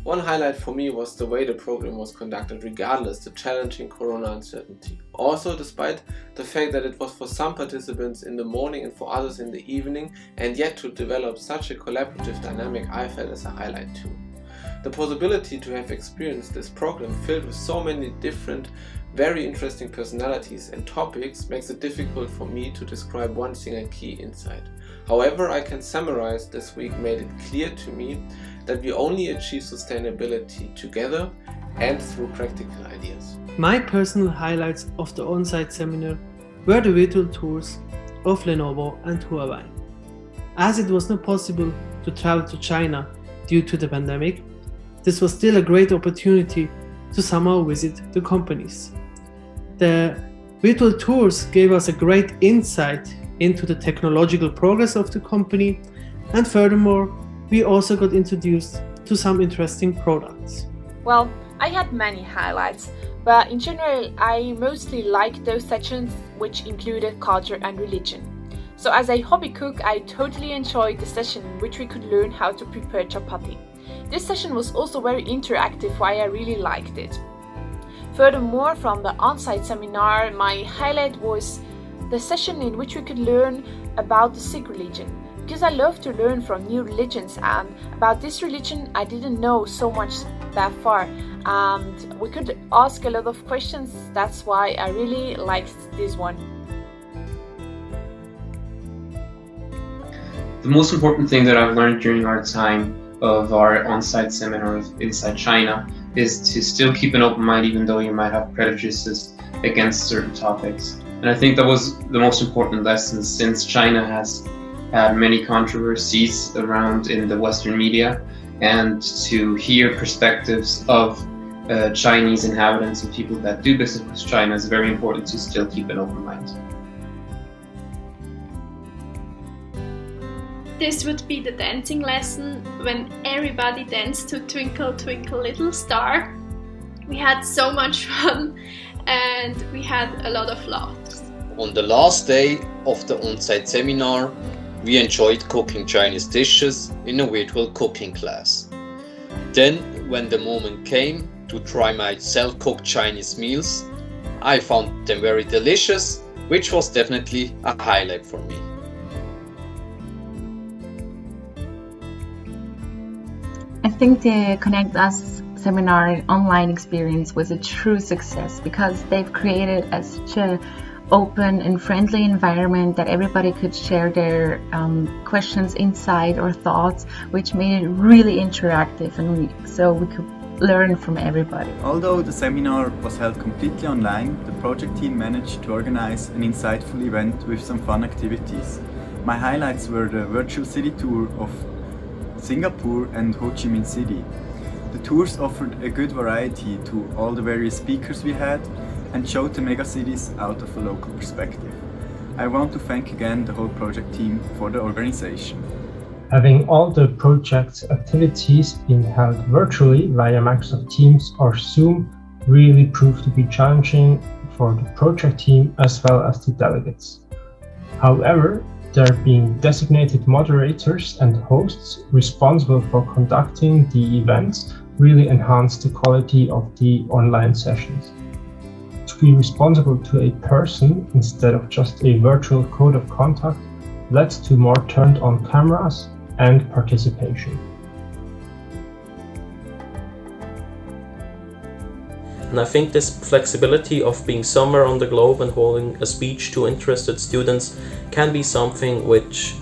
One highlight for me was the way the program was conducted regardless the challenging corona uncertainty. Also, despite the fact that it was for some participants in the morning and for others in the evening, and yet to develop such a collaborative dynamic I felt as a highlight too. The possibility to have experienced this program filled with so many different, very interesting personalities and topics makes it difficult for me to describe one single key insight. However, I can summarize this week made it clear to me that we only achieve sustainability together and through practical ideas. My personal highlights of the on-site seminar were the virtual tours of Lenovo and Huawei. As it was not possible to travel to China due to the pandemic, this was still a great opportunity to somehow visit the companies. The virtual tours gave us a great insight into the technological progress of the company, and furthermore, we also got introduced to some interesting products. Well, I had many highlights, but in general I mostly liked those sessions which included culture and religion. So as a hobby cook, I totally enjoyed the session in which we could learn how to prepare chapati. This session was also very interactive, why I really liked it. Furthermore, from the on-site seminar, my highlight was the session in which we could learn about the Sikh religion. Because I love to learn from new religions, and about this religion I didn't know so much that far, and we could ask a lot of questions. That's why I really liked this one. The most important thing that I've learned during our time of our on-site seminars inside China is to still keep an open mind even though you might have prejudices against certain topics. And I think that was the most important lesson, since China has had many controversies around in the Western media, and to hear perspectives of Chinese inhabitants and people that do business with China is very important to still keep an open mind. This would be the dancing lesson when everybody danced to Twinkle Twinkle Little Star. We had so much fun and we had a lot of laughs. On the last day of the on-site seminar, we enjoyed cooking Chinese dishes in a virtual cooking class. Then, when the moment came to try my self-cooked Chinese meals, I found them very delicious, which was definitely a highlight for me. I think the connectUS seminar and online experience was a true success because they've created such an open and friendly environment that everybody could share their questions, insight or thoughts, which made it really interactive, and so we could learn from everybody. Although the seminar was held completely online, the project team managed to organize an insightful event with some fun activities. My highlights were the virtual city tour of Singapore and Ho Chi Minh City. The tours offered a good variety to all the various speakers we had and showed the megacities out of a local perspective. I want to thank again the whole project team for the organization. Having all the project activities being held virtually via Microsoft Teams or Zoom really proved to be challenging for the project team as well as the delegates. However, there being designated moderators and hosts responsible for conducting the events really enhanced the quality of the online sessions. To be responsible to a person instead of just a virtual code of contact led to more turned on cameras and participation. And I think this flexibility of being somewhere on the globe and holding a speech to interested students can be something which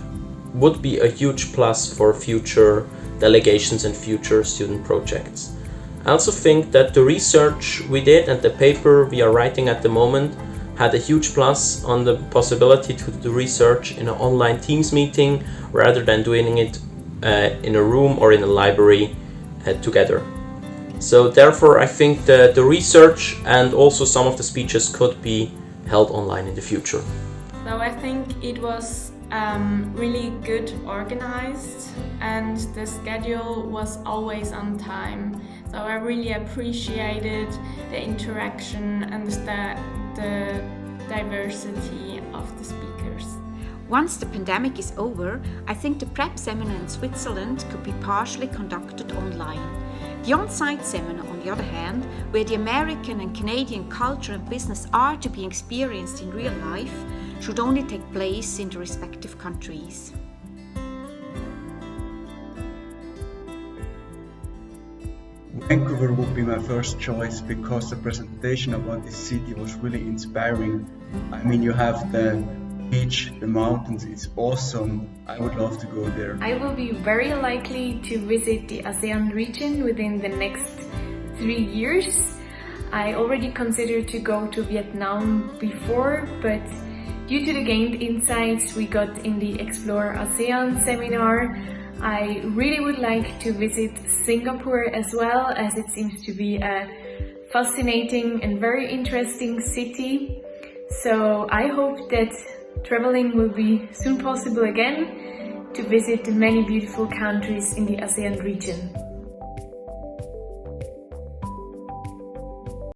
would be a huge plus for future delegations and future student projects. I also think that the research we did and the paper we are writing at the moment had a huge plus on the possibility to do research in an online Teams meeting rather than doing it in a room or in a library together. So therefore I think the research and also some of the speeches could be held online in the future. So I think it was really good organized and the schedule was always on time. So I really appreciated the interaction and the diversity of the speakers. Once the pandemic is over, I think the prep seminar in Switzerland could be partially conducted online. The on-site seminar, on the other hand, where the American and Canadian culture and business are to be experienced in real life, should only take place in the respective countries. Vancouver would be my first choice because the presentation about this city was really inspiring. I mean, you have the beach, the mountains, it's awesome. I would love to go there. I will be very likely to visit the ASEAN region within the next 3 years. I already considered to go to Vietnam before, but due to the gained insights we got in the exploreASEAN seminar, I really would like to visit Singapore as well, as it seems to be a fascinating and very interesting city. So I hope that traveling will be soon possible again to visit the many beautiful countries in the ASEAN region.